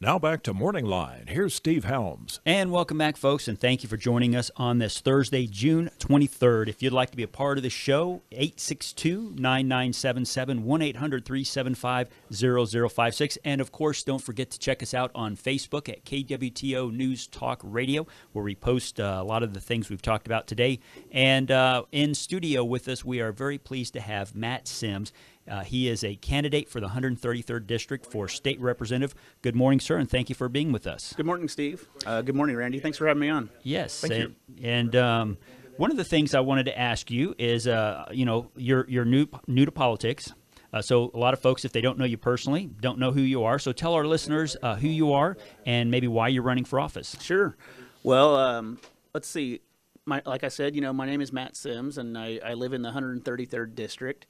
Now back to Morningline. Here's Steve Helms. And welcome back, folks, and thank you for joining us on this Thursday, June 23rd. If you'd like to be a part of the show, 862-9977, 1-800-375-0056. And, of course, don't forget to check us out on Facebook at KWTO News Talk Radio, where we post a lot of the things we've talked about today. And in studio with us, we are very pleased to have Matt Sims. He is a candidate for the 133rd District for State Representative. Good morning, sir, and thank you for being with us. Good morning, Steve. Good morning, Randy. Thanks for having me on. Yes. Thank you. And one of the things I wanted to ask you is, you're new to politics. So a lot of folks, if they don't know you personally, don't know who you are. So tell our listeners who you are and maybe why you're running for office. Sure. Well, let's see. Like I said, my name is Matt Sims, and I live in the 133rd District.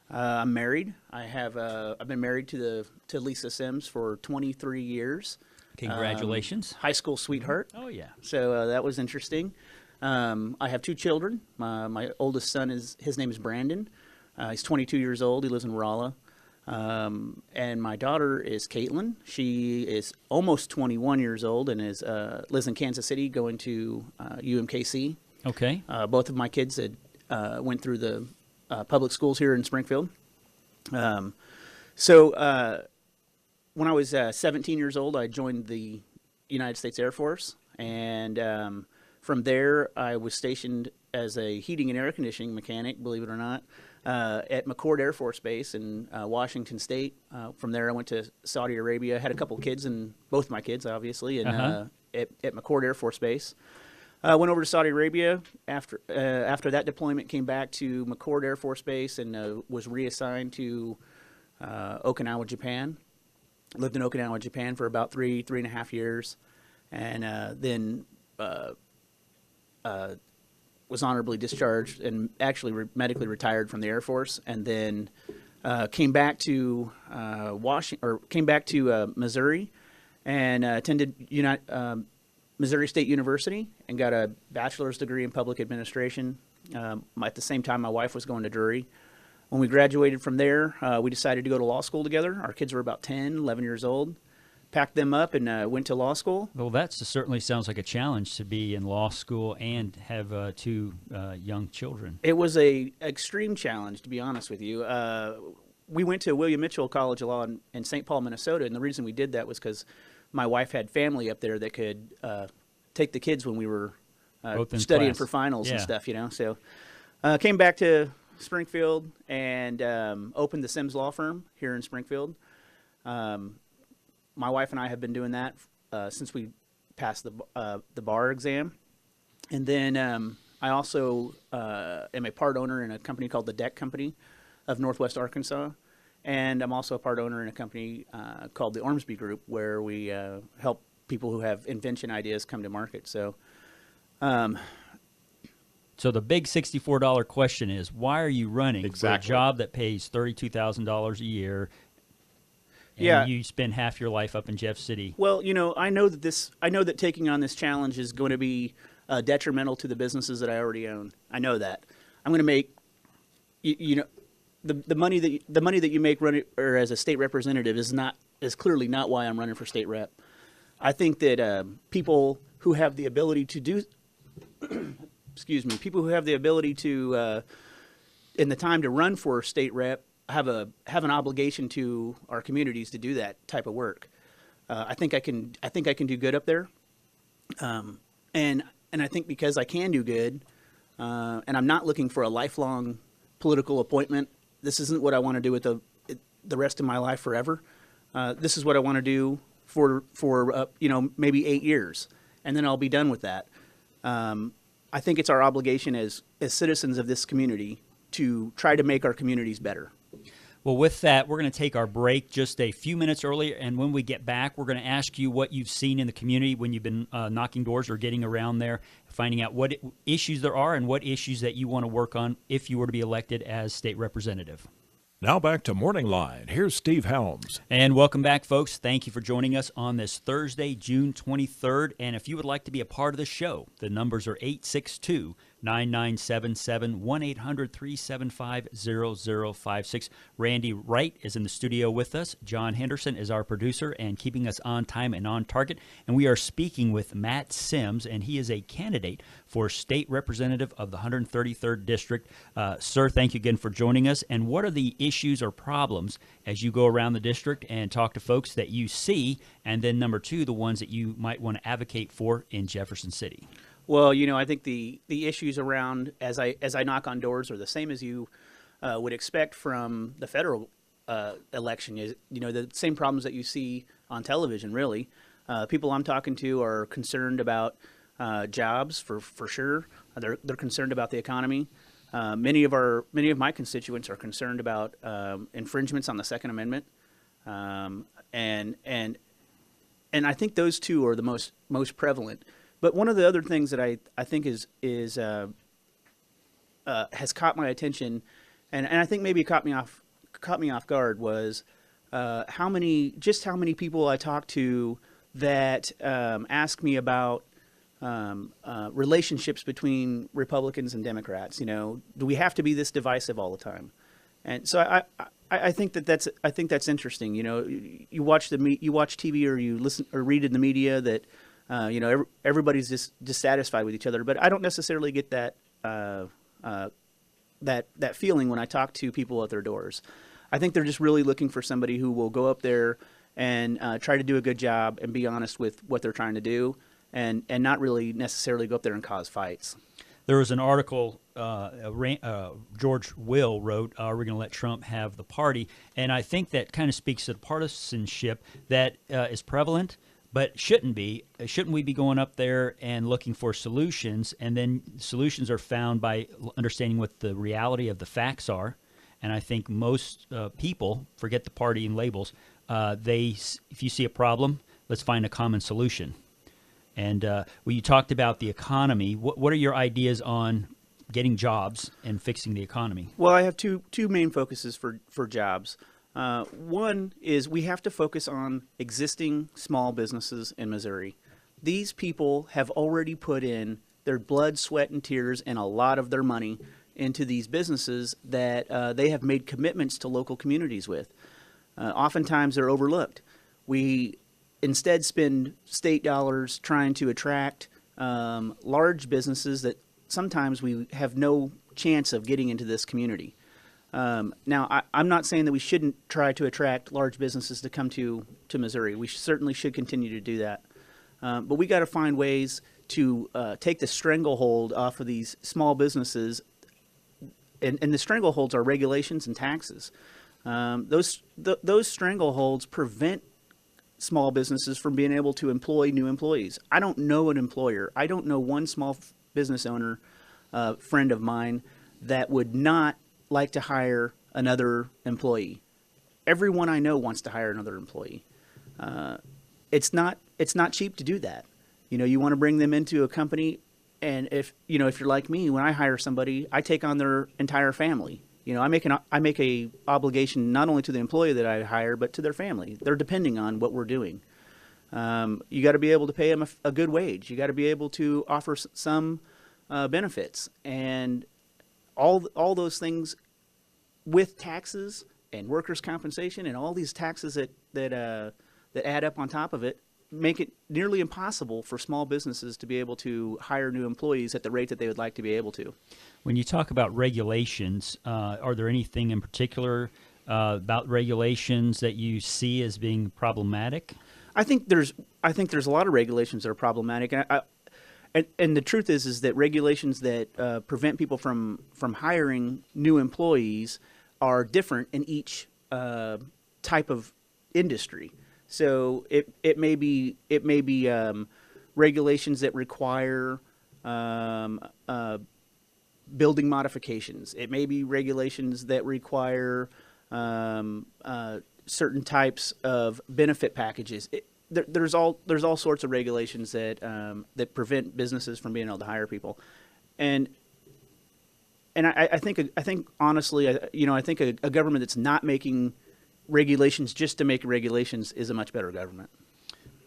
I'm married. I've been married to Lisa Sims for 23 years. Congratulations. High school sweetheart. Oh, yeah. So that was interesting. I have two children. My oldest son his name is Brandon. He's 22 years old. He lives in Rolla. And my daughter is Caitlin. She is almost 21 years old and lives in Kansas City, going to UMKC. Okay. Both of my kids went through the public schools here in Springfield. So when I was 17 years old, I joined the United States Air Force, and from there I was stationed as a heating and air conditioning mechanic, believe it or not, at McChord Air Force Base in Washington State. From there I went to Saudi Arabia, had a couple kids, and both my kids obviously, and at McChord Air Force Base. Went over to Saudi Arabia after that deployment, came back to McChord Air Force Base, and was reassigned to Okinawa, Japan. Lived in Okinawa, Japan for about three and a half years, and then was honorably discharged and actually medically retired from the Air Force, and then came back to Missouri, and attended Missouri State University and got a bachelor's degree in public administration. At the same time, my wife was going to Drury. When we graduated from there, we decided to go to law school together. Our kids were about 10, 11 years old. Packed them up and went to law school. Well, that certainly sounds like a challenge to be in law school and have two young children. It was an extreme challenge, to be honest with you. We went to William Mitchell College of Law in St. Paul, Minnesota, and the reason we did that was because my wife had family up there that could take the kids when we were studying for finals and stuff, So came back to Springfield and opened the Sims Law Firm here in Springfield. My wife and I have been doing that since we passed the bar exam. And then I also am a part owner in a company called the Deck Company of Northwest Arkansas. And I'm also a part owner in a company called the Ormsby Group, where we help people who have invention ideas come to market. So the big $64 question is, why are you running for a job that pays $32,000 a year, and you spend half your life up in Jeff City? Well, I know that taking on this challenge is going to be detrimental to the businesses that I already own. I know that. I'm going to make, the money that you make running or as a state representative is clearly not why I'm running for state rep. I think that people who have the ability to do, people who have the ability to, in the time to run for state rep, have an obligation to our communities to do that type of work. I think I can do good up there, and I think because I can do good, and I'm not looking for a lifelong political appointment. This isn't what I want to do with the rest of my life forever. This is what I want to do for maybe 8 years, and then I'll be done with that. I think it's our obligation as citizens of this community to try to make our communities better. Well, with that, we're going to take our break just a few minutes earlier, and when we get back, we're going to ask you what you've seen in the community when you've been knocking doors or getting around there, finding out what issues there are and what issues that you want to work on if you were to be elected as state representative. Now back to Morningline. Here's Steve Helms. And welcome back, folks. Thank you for joining us on this Thursday, June 23rd. And if you would like to be a part of the show, the numbers are 862 9977, 1-800-375-0056. Randy Wright is in the studio with us. John Henderson is our producer and keeping us on time and on target. And we are speaking with Matt Sims, and he is a candidate for state representative of the 133rd District. Sir, thank you again for joining us. And what are the issues or problems as you go around the district and talk to folks that you see, and then number two, the ones that you might want to advocate for in Jefferson City? Well, I think the issues around as I knock on doors are the same as you would expect from the federal election. Is the same problems that you see on television. Really, people I'm talking to are concerned about jobs for sure. They're concerned about the economy. Many of my constituents are concerned about infringements on the Second Amendment, and I think those two are the most prevalent. But one of the other things that I think is has caught my attention, and I think maybe caught me off guard was how many people I talk to that ask me about relationships between Republicans and Democrats. Do we have to be this divisive all the time? And so I think that's interesting. You watch TV or you listen or read in the media that everybody's just dissatisfied with each other, but I don't necessarily get that feeling when I talk to people at their doors. I think they're just really looking for somebody who will go up there and try to do a good job and be honest with what they're trying to do, and not really necessarily go up there and cause fights. There was an article George Will wrote, "Are we going to let Trump have the party?" And I think that kind of speaks to the partisanship that is prevalent, but shouldn't be. Shouldn't we be going up there and looking for solutions? And then solutions are found by understanding what the reality of the facts are. And I think most people forget the party and labels. If you see a problem, let's find a common solution. And when you talked about the economy, what are your ideas on getting jobs and fixing the economy? Well, I have two main focuses for jobs. One is we have to focus on existing small businesses in Missouri. These people have already put in their blood, sweat, and tears and a lot of their money into these businesses that they have made commitments to local communities with. Oftentimes they're overlooked. We instead spend state dollars trying to attract large businesses that sometimes we have no chance of getting into this community. Now, I'm not saying that we shouldn't try to attract large businesses to come to Missouri. We certainly should continue to do that. But we got to find ways to take the stranglehold off of these small businesses. And the strangleholds are regulations and taxes. Those strangleholds prevent small businesses from being able to employ new employees. I don't know an employer. I don't know one small business owner, friend of mine, that would not like to hire another employee. Everyone I know wants to hire another employee. It's not cheap to do that. You want to bring them into a company, and if you're like me, when I hire somebody, I take on their entire family. I make a obligation not only to the employee that I hire, but to their family. They're depending on what we're doing. You got to be able to pay them a good wage. You got to be able to offer some benefits, and all those things with taxes and workers' compensation and all these taxes that add up on top of it make it nearly impossible for small businesses to be able to hire new employees at the rate that they would like to be able to. When you talk about regulations, are there anything in particular about regulations that you see as being problematic? I think there's a lot of regulations that are problematic, and the truth is that regulations that prevent people from hiring new employees are different in each type of industry. So it may be regulations that require building modifications. It may be regulations that require certain types of benefit packages. There's all sorts of regulations that prevent businesses from being able to hire people, and I think honestly, I think a government that's not making regulations just to make regulations is a much better government.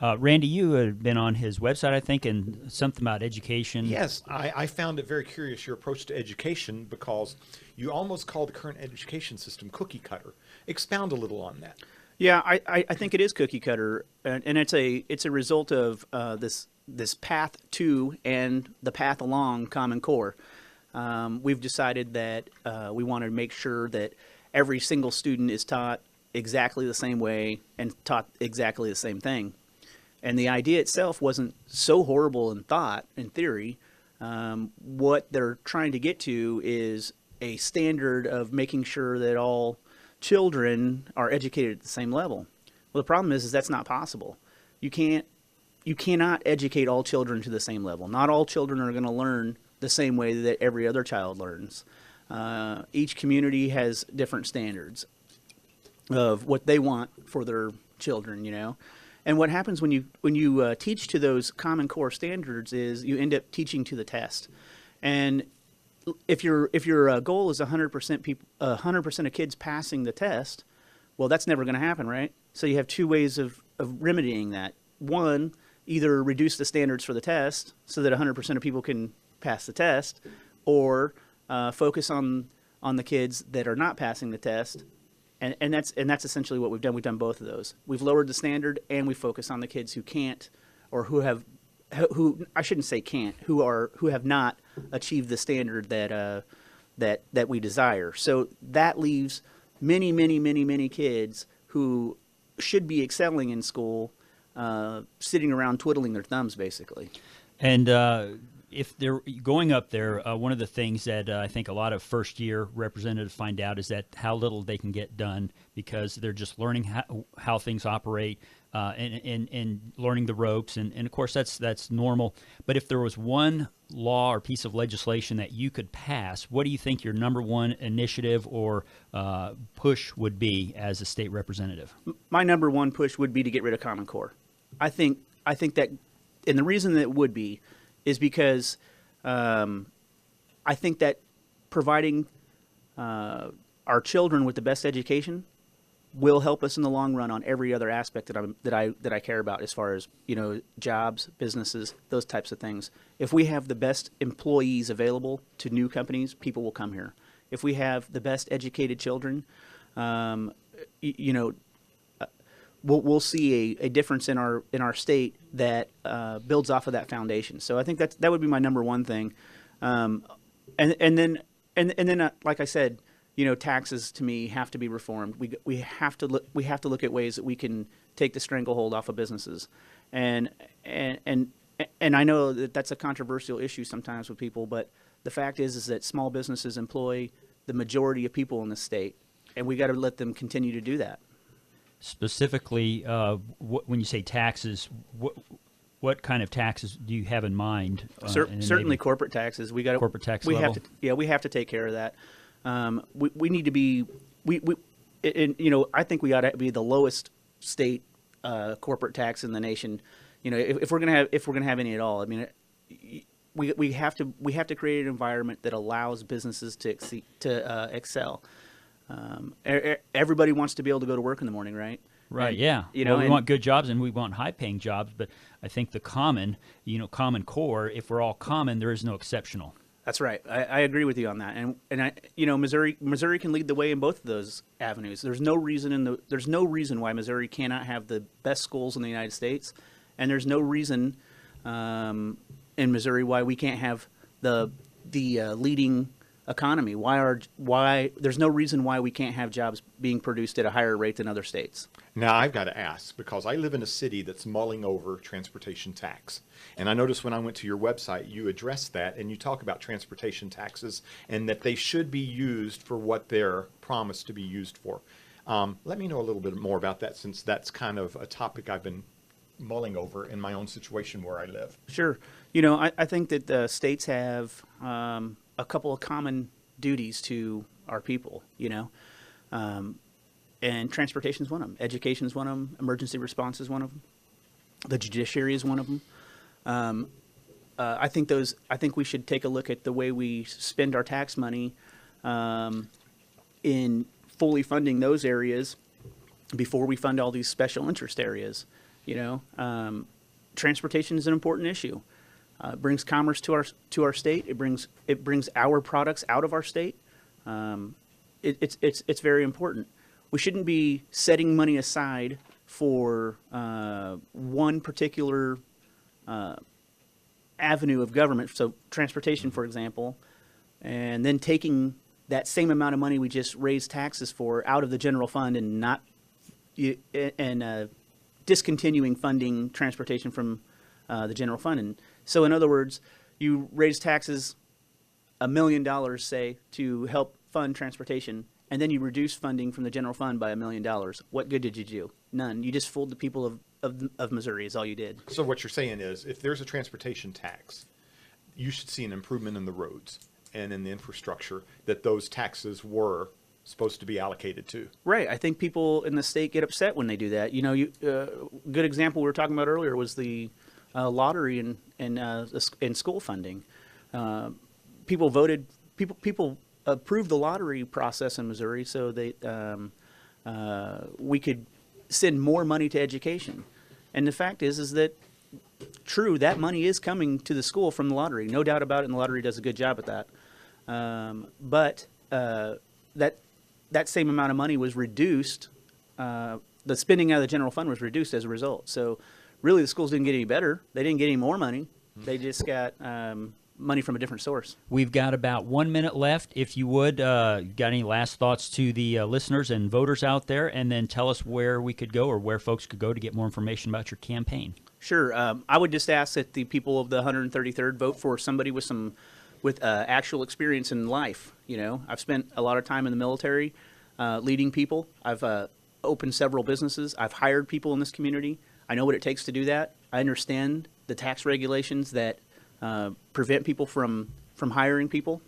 Randy, you had been on his website, I think, and something about education. Yes, I found it very curious, your approach to education, because you almost call the current education system cookie cutter. Expound a little on that. Yeah, I think it is cookie cutter, and it's a result of this path to and the path along Common Core. We've decided that we want to make sure that every single student is taught exactly the same way and taught exactly the same thing. And the idea itself wasn't so horrible in thought, in theory. What they're trying to get to is a standard of making sure that all children are educated at the same level. Well, the problem is that's not possible. You cannot educate all children to the same level. Not all children are going to learn the same way that every other child learns. Each community has different standards of what they want for their children, you know. And what happens when you teach to those Common Core standards is you end up teaching to the test. And if your goal is 100% people, 100% of kids passing the test, well, that's never going to happen, right? So you have two ways of remedying that. One, either reduce the standards for the test so that 100% of people can pass the test, or focus on the kids that are not passing the test. And that's essentially what we've done. We've done both of those. We've lowered the standard, and we focus on the kids who can't, or who I shouldn't say can't, who have not achieved the standard that we desire. So that leaves many kids who should be excelling in school, sitting around twiddling their thumbs, basically. And if they're going up there, one of the things that I think a lot of first-year representatives find out is that how little they can get done because they're just learning how things operate and learning the ropes. And of course, that's normal. But if there was one law or piece of legislation that you could pass, what do you think your number one initiative or push would be as a state representative? My number one push would be to get rid of Common Core. I think that, and the reason that it would be is because I think that providing our children with the best education will help us in the long run on every other aspect that I care about, as far as, you know, jobs, businesses, those types of things. If we have the best employees available to new companies, people will come here. If we have the best educated children, you know, we'll see a difference in our state that builds off of that foundation. So I think that would be my number one thing. And then like I said, you know, taxes to me have to be reformed. We have to look at ways that we can take the stranglehold off of businesses. And I know that that's a controversial issue sometimes with people, but the fact is that small businesses employ the majority of people in the state, and we got to let them continue to do that. Specifically, when you say taxes, what kind of taxes do you have in mind? Certainly, corporate taxes. We got corporate tax we level. We have to take care of that. We need to be and, you know, I think we ought to be the lowest state corporate tax in the nation. You know, if we're gonna have any at all. I mean, we have to create an environment that allows businesses to excel. Everybody wants to be able to go to work in the morning, right? Right. And, yeah. You know, we want good jobs and we want high-paying jobs, but I think the Common Core. If we're all common, there is no exceptional. That's right. I agree with you on that. And I, you know, Missouri can lead the way in both of those avenues. There's no reason why Missouri cannot have the best schools in the United States, and there's no reason in Missouri why we can't have the leading economy. Why there's no reason why we can't have jobs being produced at a higher rate than other states. Now, I've got to ask, because I live in a city that's mulling over transportation tax. And I noticed when I went to your website, you address that and you talk about transportation taxes and that they should be used for what they're promised to be used for. Let me know a little bit more about that, since that's kind of a topic I've been mulling over in my own situation where I live. Sure. You know, I think that the states have a couple of common duties to our people, you know. And transportation is one of them. Education is one of them. Emergency response is one of them. The judiciary is one of them. I think we should take a look at the way we spend our tax money in fully funding those areas before we fund all these special interest areas. You know, transportation is an important issue. It brings commerce to our state. It brings our products out of our state. It's very important. We shouldn't be setting money aside for one particular avenue of government. So transportation, for example, and then taking that same amount of money we just raised taxes for out of the general fund and not discontinuing funding transportation from the general fund. And so, in other words, you raise taxes $1 million, say, to help fund transportation, and then you reduce funding from the general fund by $1 million. What good did you do? None. You just fooled the people of Missouri is all you did. So what you're saying is, if there's a transportation tax, you should see an improvement in the roads and in the infrastructure that those taxes were supposed to be allocated to. Right. I think people in the state get upset when they do that. You know, good example we were talking about earlier was the lottery and school funding. People voted. People approved the lottery process in Missouri so that we could send more money to education. And the fact is that true, that money is coming to the school from the lottery, no doubt about it. And the lottery does a good job at that. But that same amount of money was reduced. The spending out of the general fund was reduced as a result. So really, the schools didn't get any better. They didn't get any more money. They just got money from a different source. We've got about 1 minute left. If you would, got any last thoughts to the listeners and voters out there, and then tell us where we could go or where folks could go to get more information about your campaign. Sure. I would just ask that the people of the 133rd vote for somebody with actual experience in life. You know, I've spent a lot of time in the military leading people. I've opened several businesses. I've hired people in this community. I know what it takes to do that. I understand the tax regulations that prevent people from hiring people.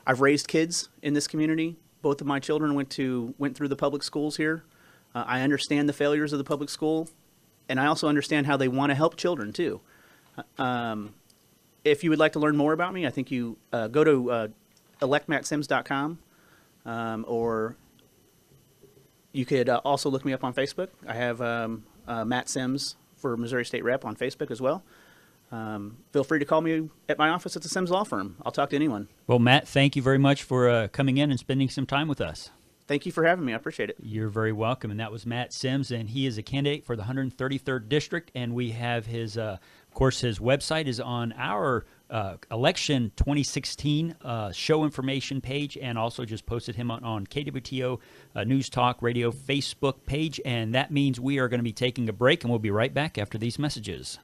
I've raised kids in this community. Both of my children went through the public schools here. I understand the failures of the public school, and I also understand how they want to help children too. If you would like to learn more about me, I think you go to electmattsims.com, or you could also look me up on Facebook. I have Matt Sims for Missouri State Rep on Facebook as well. Feel free to call me at my office at the Sims Law Firm. I'll talk to anyone. Well, Matt, thank you very much for coming in and spending some time with us. Thank you for having me. I appreciate it. You're very welcome. And that was Matt Sims, and he is a candidate for the 133rd District, and we have his, of course, his website is on our election 2016 show information page, and also just posted him on KWTO News Talk Radio Facebook page. And that means we are going to be taking a break, and we'll be right back after these messages.